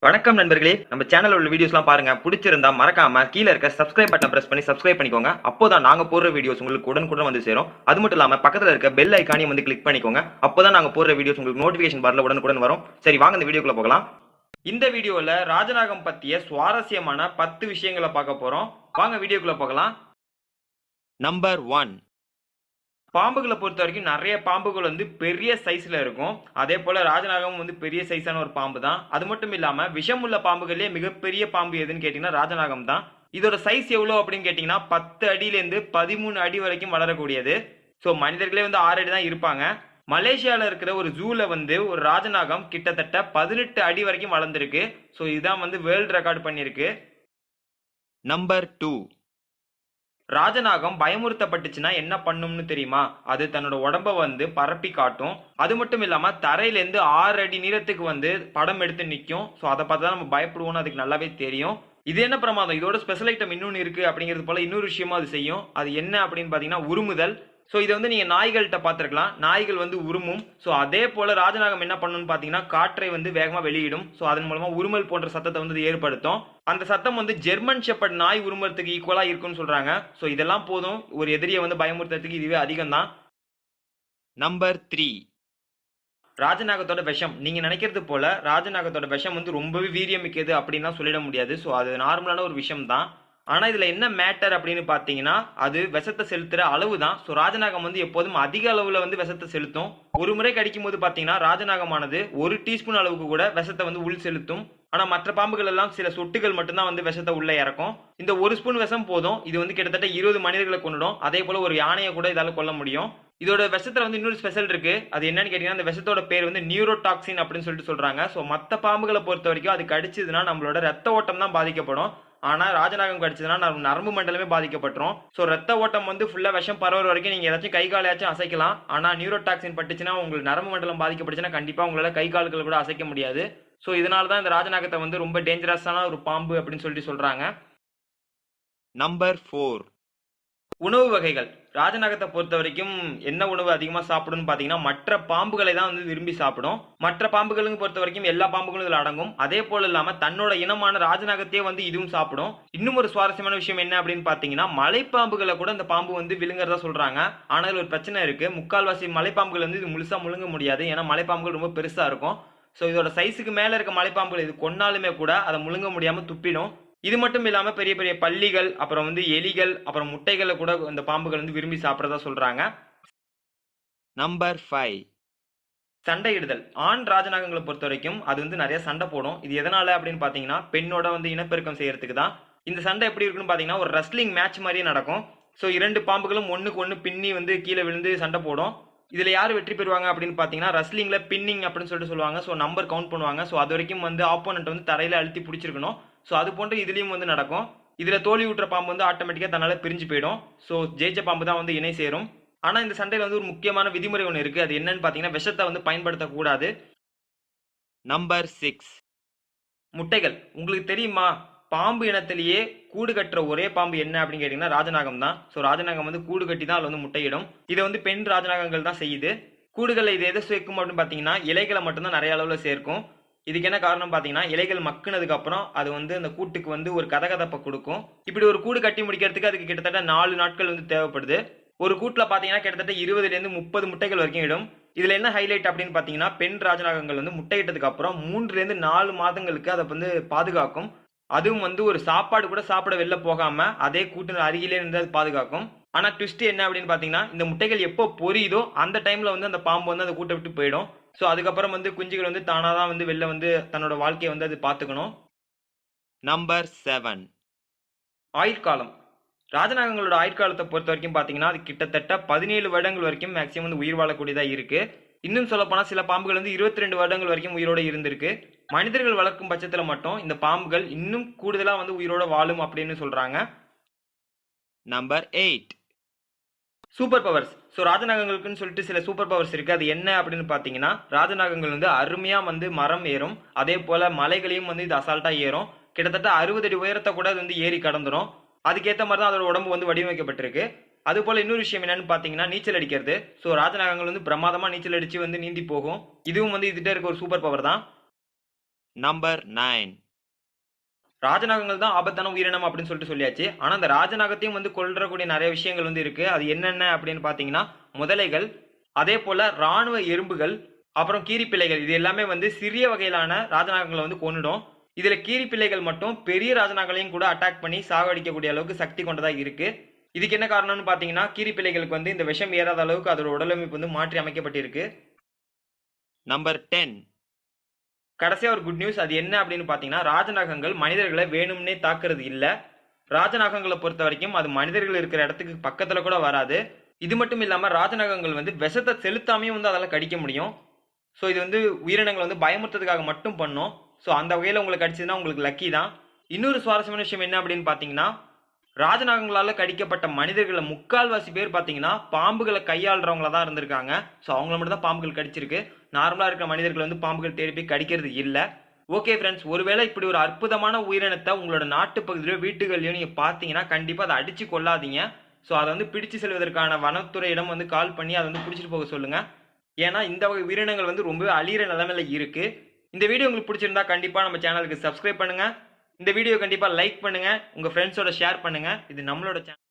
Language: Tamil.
வணக்கம் நண்பர்களே, நம்ம சேனல்ல உள்ள வீடியோஸ்லாம் பாருங்க. பிடிச்சிருந்தா மறக்காம கீழ இருக்க சப்ஸ்கிரைப் பட்டனை பிரஸ் பண்ணி சப்ஸ்கிரைப் பண்ணிக்கோங்க. அப்போதான் நாங்க போடுற வீடியோஸ் உங்களுக்கு உடனுக்குடன் வந்து சேரும். அது மட்டும் இல்லாம பக்கத்துல இருக்க பெல் ஐகானையும் வந்து கிளிக் பண்ணிக்கோங்க. அப்போதான் நாங்க போடுற வீடியோஸ் உங்களுக்கு நோட்டிபிகேஷன் பார்ல உடனுக்குடன் வரும். சரி வாங்க இந்த வீடியோக்குள்ள போகலாம். இந்த வீடியோல ராஜநாகம் பத்திய சுவாரஸ்யமான 10 விஷயங்களை பார்க்க போறோம். வாங்க வீடியோக்குள்ள போகலாம். நம்பர் 1. பாம்புகளை பொறுத்த வரைக்கும் நிறைய பாம்புகள் வந்து பெரிய சைஸ்ல இருக்கும். அதே போல ராஜநாகம் வந்து பெரிய சைஸான ஒரு பாம்பு தான். அது மட்டும் இல்லாம விஷமுள்ள பாம்புகளே மிகப்பெரிய பாம்பு எதுன்னு கேட்டீங்கன்னா ராஜநாகம் தான். இதோட சைஸ் எவ்வளவு அப்படின்னு கேட்டீங்கன்னா 10 அடியிலேருந்து 13 அடி வரைக்கும் வளரக்கூடியது. ஸோ மனிதர்களே வந்து 6 அடி தான் இருப்பாங்க. மலேசியாவில் இருக்கிற ஒரு ஜூல வந்து ஒரு ராஜநாகம் கிட்டத்தட்ட 18 அடி வரைக்கும் வளர்ந்துருக்கு. ஸோ இதுதான் வந்து வேர்ல்டு ரெக்கார்ட் பண்ணியிருக்கு. நம்பர் 2. ராஜநாகம் பயமுறுத்தப்பட்டுச்சுன்னா என்ன பண்ணும்னு தெரியுமா? அது தன்னோட உடம்ப வந்து பரப்பி காட்டும். அது மட்டும் இல்லாம தரையிலேருந்து 6 அடி நீளத்துக்கு வந்து படம் எடுத்து நிற்கும். ஸோ அதை பார்த்து தான் நம்ம பயப்படுவோம்னு அதுக்கு நல்லாவே தெரியும். இது என்ன பிரமாதம், இதோட ஸ்பெஷல் ஐட்டம் இன்னொன்று இருக்கு அப்படிங்கிறது போல இன்னொரு விஷயமும் அது செய்யும். அது என்ன அப்படின்னு பார்த்தீங்கன்னா உருமுதல். ஸோ இதை வந்து நீங்கள் நாய்கள்கிட்ட பார்த்துருக்கலாம். நாய்கள் வந்து உருமும். ஸோ அதே போல் ராஜநாகம் என்ன பண்ணணும்னு பார்த்தீங்கன்னா காற்றை வந்து வேகமாக வெளியிடும். ஸோ அதன் மூலமாக உருமல் போன்ற சத்தத்தை வந்து ஏற்படுத்தும். அந்த சத்தம் வந்து ஜெர்மன் ஷெப்பர்ட் நாய் உருமுறதுக்கு ஈக்குவலாக இருக்குன்னு சொல்கிறாங்க. ஸோ இதெல்லாம் போதும் ஒரு எதிரியை வந்து பயமுறுத்துறதுக்கு. இதுவே அதிகம் தான். நம்பர் 3. ராஜநாகத்தோட விஷம். நீங்க நினைக்கிறது போல ராஜநாகத்தோட விஷம் வந்து ரொம்பவே வீரியமிக்கது அப்படின்லாம் சொல்லிட முடியாது. ஸோ அது நார்மலான ஒரு விஷயம் தான். ஆனா இதுல என்ன மேட்டர் அப்படின்னு பாத்தீங்கன்னா அது விஷத்தை செலுத்துற அளவு தான். ஸோ ராஜநாகம் வந்து எப்போதும் அதிக அளவுல வந்து விஷத்தை செலுத்தும். ஒரு முறை கடிக்கும் போது பாத்தீங்கன்னா ராஜநாகமானது 1 டீஸ்பூன் அளவுக்கு கூட விஷத்தை வந்து உள் செலுத்தும். ஆனா மற்ற பாம்புகள் எல்லாம் சில சொட்டுகள் மட்டும்தான் வந்து விஷத்தை உள்ள இறக்கும். இந்த 1 ஸ்பூன் விஷம் போதும். இது வந்து கிட்டத்தட்ட 20 மனிதர்களை கொண்டுடும். அதே போல ஒரு யானையை கூட இதால கொல்ல முடியும். இதோட விஷத்துல வந்து இன்னொரு ஸ்பெஷல் இருக்கு. அது என்னன்னு கேட்டீங்கன்னா அந்த விஷத்தோட பேர் வந்து நியூரோடாக்சின் அப்படின்னு சொல்லிட்டு சொல்றாங்க. ஸோ மற்ற பாம்புகளை பொறுத்த வரைக்கும் அது கடிச்சதுன்னா நம்மளோட ரத்த ஓட்டம் தான் பாதிக்கப்படும். ஆனா ராஜநாகம் கடிச்சதுன்னா நரம்பு மண்டலமே பாதிக்கப்பட்டுரும். ஸோ ரத்த ஓட்டம் வந்து ஃபுல்லா விஷம் பரவுற வரைக்கும் நீங்க ஏதாச்சும் கை காலையாச்சும் அசைக்கலாம். ஆனா நியூரோடாக்சின் பட்டுச்சுன்னா உங்களுக்கு நரம்பு மண்டலம் பாதிக்கப்பட்டுச்சுன்னா கண்டிப்பா உங்களால கை கால்கள் கூட அசைக்க முடியாது. ஸோ இதனால தான் இந்த ராஜநாகத்தை வந்து ரொம்ப டேஞ்சரஸான ஒரு பாம்பு அப்படின்னு சொல்லிட்டு சொல்றாங்க. நம்பர் 4. உணவு வகைகள். ராஜநாகத்தை பொறுத்த வரைக்கும் என்ன உணவு அதிகமாக சாப்பிடும்னு பார்த்தீங்கன்னா மற்ற பாம்புகளை தான் வந்து விரும்பி சாப்பிடும். மற்ற பாம்புகளுக்கு பொறுத்த வரைக்கும் எல்லா பாம்புகளும் இதில் அடங்கும். அதே போல இல்லாமல் தன்னோட இனமான ராஜநாகத்தையே வந்து இதுவும் சாப்பிடும். இன்னும் ஒரு சுவாரஸ்யமான விஷயம் என்ன அப்படின்னு பார்த்தீங்கன்னா மலைப்பாம்புகளை கூட இந்த பாம்பு வந்து விழுங்குறதா சொல்றாங்க. ஆனால் ஒரு பிரச்சனை இருக்கு. முக்கால்வாசி மலைப்பாம்புகள் வந்து இது முழுசா முழுங்க முடியாது. ஏன்னா மலைப்பாம்புகள் ரொம்ப பெருசா இருக்கும். ஸோ இதோட சைஸுக்கு மேலே இருக்க மலைப்பாம்புகள் இது கொன்னாலுமே கூட அதை முழுங்க முடியாமல் துப்பிடும். இது மட்டும் இல்லாம பெரிய பெரிய பல்லிகள், அப்புறம் வந்து எலிகள், அப்புறம் முட்டைகளை கூட இந்த பாம்புகள் வந்து விரும்பி சாப்பிடுறதா சொல்றாங்க. நம்பர் 5. சண்டையிடுதல். ஆண் ராஜநாகங்களை பொறுத்த வரைக்கும் அது வந்து நிறைய சண்டை போடும். இது எதனால அப்படின்னு பாத்தீங்கன்னா பெண்ணோட வந்து இனப்பெருக்கம் செய்யறதுக்கு தான். இந்த சண்டை எப்படி இருக்குன்னு பாத்தீங்கன்னா ஒரு ரெஸ்லிங் மேட்ச் மாதிரியே நடக்கும். ஸோ 2 பாம்புகளும் ஒண்ணுக்கு ஒண்ணு பின்னி வந்து கீழே விழுந்து சண்டை போடும். இதுல யார் வெற்றி பெறுவாங்க அப்படின்னு பாத்தீங்கன்னா ரெஸ்லிங்ல பின்னிங் அப்படின்னு சொல்லிட்டு சொல்லுவாங்க. ஸோ நம்பர் கவுண்ட் பண்ணுவாங்க. ஸோ அது வரைக்கும் வந்து ஆப்போனன்ட் வந்து தரையில அழுத்தி பிடிச்சிருக்கணும். ஸோ அது போன்று இதுலயும் வந்து நடக்கும். இதுல தோல்வி விட்டுற பாம்பு வந்து ஆட்டோமேட்டிக்கா தன்னால பிரிஞ்சு போயிடும். ஸோ ஜெயிச்ச பாம்பு தான் வந்து இணை சேரும். ஆனா இந்த சண்டையில வந்து ஒரு முக்கியமான விதிமுறை ஒன்று இருக்கு. அது என்னன்னு பாத்தீங்கன்னா விஷத்தை வந்து பயன்படுத்தக்கூடாது. நம்பர் 6. முட்டைகள். உங்களுக்கு தெரியுமா பாம்பு இனத்திலேயே கூடு கட்டுற ஒரே பாம்பு என்ன அப்படின்னு கேட்டீங்கன்னா ராஜநாகம் தான். ஸோ ராஜநாகம் வந்து கூடு கட்டி தான் அதில் வந்து முட்டையிடும். இதை வந்து பெண் ராஜநாகங்கள் தான் செய்யுது. கூடுகளை இது எதை சேர்க்கும் அப்படின்னு பார்த்தீங்கன்னா இலைகளை மட்டும்தான் நிறைய அளவில் சேர்க்கும். இதுக்கு என்ன காரணம் பார்த்தீங்கன்னா இலைகள் மக்குனதுக்கு அப்புறம் அது வந்து அந்த கூட்டுக்கு வந்து ஒரு கதகதப்பை கொடுக்கும். இப்படி ஒரு கூடு கட்டி முடிக்கிறதுக்கு அதுக்கு கிட்டத்தட்ட 4 நாட்கள் வந்து தேவைப்படுது. ஒரு கூட்டில் பார்த்தீங்கன்னா கிட்டத்தட்ட 20லேருந்து 30 முட்டைகள் வரைக்கும் இடும். இதுல என்ன ஹைலைட் அப்படின்னு பார்த்தீங்கன்னா பெண் ராஜநாகங்கள் வந்து முட்டையிட்டதுக்கு அப்புறம் 3லேருந்து 4 மாதங்களுக்கு அதை வந்து பாதுகாக்கும். அதுவும் வந்து ஒரு சாப்பாடு கூட சாப்பிட வெளில போகாம அதே கூட்டு அருகிலே இருந்து அது பாதுகாக்கும். ஆனா ட்விஸ்ட் என்ன அப்படின்னு பாத்தீங்கன்னா இந்த முட்டைகள் எப்போ பொரியுதோ அந்த டைம்ல வந்து அந்த பாம்பு வந்து அந்த கூட்டை விட்டு போயிடும். ஸோ அதுக்கப்புறம் வந்து குஞ்சுகள் வந்து தானாதான் வந்து வெளில வந்து தன்னோட வாழ்க்கையை வந்து அது பார்த்துக்கணும். நம்பர் 7. ஆயுட்காலம். ராஜநாகங்களோட ஆயுட்காலத்தை பொறுத்த வரைக்கும் பார்த்தீங்கன்னா அது கிட்டத்தட்ட 17 வருடங்கள் வரைக்கும் மேக்சிமம் வந்து உயிர் வாழக்கூடியதாக இருக்கு. இன்னும் சொல்லப்போனால் சில பாம்புகள் வந்து 22 வருடங்கள் வரைக்கும் உயிரோடு இருந்திருக்கு. மனிதர்கள் வளர்க்கும் பட்சத்தில் மட்டும் இந்த பாம்புகள் இன்னும் கூடுதலாக வந்து உயிரோட வாழும் அப்படின்னு சொல்றாங்க. நம்பர் 8. Super powers. ஸோ ராஜநாகங்களுக்குன்னு சொல்லிட்டு சில சூப்பர் பவர்ஸ் இருக்கு. அது என்ன அப்படின்னு பார்த்தீங்கன்னா ராஜநாகங்கள் வந்து அருமையாக வந்து மரம் ஏறும். அதே போல மலைகளையும் வந்து இது அசால்ட்டா ஏறும். கிட்டத்தட்ட 60 அடி உயரத்தை கூட அது வந்து ஏறி கடந்துடும். அதுக்கேற்ற மாதிரி தான் அதோட உடம்பு வந்து வடிவமைக்கப்பட்டிருக்கு. அது போல இன்னொரு விஷயம் என்னன்னு பார்த்தீங்கன்னா நீச்சல் அடிக்கிறது. ஸோ ராஜநாகங்கள் வந்து பிரமாதமாக நீச்சல் அடிச்சு வந்து நீந்தி போகும். இதுவும் வந்து இதுகிட்ட இருக்க ஒரு சூப்பர் பவர் தான். நம்பர் 9. ராஜநாகங்கள் தான் ஆபத்தான உயிரினம் அப்படின்னு சொல்லியாச்சு. ஆனா அந்த ராஜநாகத்தையும் வந்து கொல்றக்கூடிய நிறைய விஷயங்கள் வந்து இருக்கு. அது என்னென்ன அப்படின்னு பாத்தீங்கன்னா முதலைகள், அதே போல ராணுவ எறும்புகள், அப்புறம் கீரிப்பிள்ளைகள். இது எல்லாமே வந்து சிறிய வகையிலான ராஜநாகங்களை வந்து கொன்னுடும். இதுல கீரிப்பிள்ளைகள் மட்டும் பெரிய ராஜநாகங்களையும் கூட அட்டாக் பண்ணி சாகடிக்கக்கூடிய அளவுக்கு சக்தி கொண்டதா இருக்கு. இதுக்கு என்ன காரணம்னு பாத்தீங்கன்னா கீரிப்பிள்ளைகளுக்கு வந்து இந்த விஷம் ஏறாத அளவுக்கு அதோட உடலமைப்பு வந்து மாற்றி அமைக்கப்பட்டிருக்கு. நம்பர் 10. கடைசியா ஒரு குட் நியூஸ். அது என்ன அப்படின்னு பாத்தீங்கன்னா ராஜநாகங்கள் மனிதர்களை வேணும்னே தாக்குறது இல்ல. ராஜநாகங்களை பொறுத்த வரைக்கும் அது மனிதர்கள் இருக்கிற இடத்துக்கு பக்கத்துல கூட வராது. இது மட்டும் இல்லாம ராஜநாகங்கள் வந்து விஷத்தை செலுத்தாமையும் வந்து அதால கடிக்க முடியும். ஸோ இது வந்து உயிரினங்களை வந்து பயமுறுத்துறதுக்காக மட்டும் பண்ணும். ஸோ அந்த வகையில் உங்களுக்கு கடிச்சதுன்னா உங்களுக்கு லக்கி தான். இன்னொரு சுவாரஸ்யமான விஷயம் என்ன அப்படின்னு பார்த்தீங்கன்னா ராஜநாகங்களால் கடிக்கப்பட்ட மனிதர்களை முக்கால்வாசி பேர் பார்த்தீங்கன்னா பாம்புகளை கையாளுறவங்களா தான் இருந்திருக்காங்க. ஸோ அவங்கள மட்டும் தான் பாம்புகள் கடிச்சிருக்கு. நார்மலாக இருக்கிற மனிதர்கள் வந்து பாம்புகள் தேடி போய் கடிக்கிறது இல்லை. ஓகே ஃப்ரெண்ட்ஸ், ஒருவேளை இப்படி ஒரு அற்புதமான உயிரினத்தை உங்களோட நாட்டு பகுதியிலோ வீட்டுகள்லையோ நீங்கள் பார்த்தீங்கன்னா கண்டிப்பாக அதை அடித்து கொள்ளாதீங்க. ஸோ அதை வந்து பிடிச்சு செல்வதற்கான வனத்துறையிடம் வந்து கால் பண்ணி அதை வந்து பிடிச்சிட்டு போக சொல்லுங்கள். ஏன்னா இந்த வகை உயிரினங்கள் வந்து ரொம்ப அழியிற நிலைமையில இருக்கு. இந்த வீடியோ உங்களுக்கு பிடிச்சிருந்தா கண்டிப்பா நம்ம சேனலுக்கு சப்ஸ்கிரைப் பண்ணுங்க. இந்த வீடியோ கண்டிப்பா லைக் பண்ணுங்க. உங்க ஃப்ரெண்ட்ஸோட ஷேர் பண்ணுங்க. இது நம்மளோட சேனல்.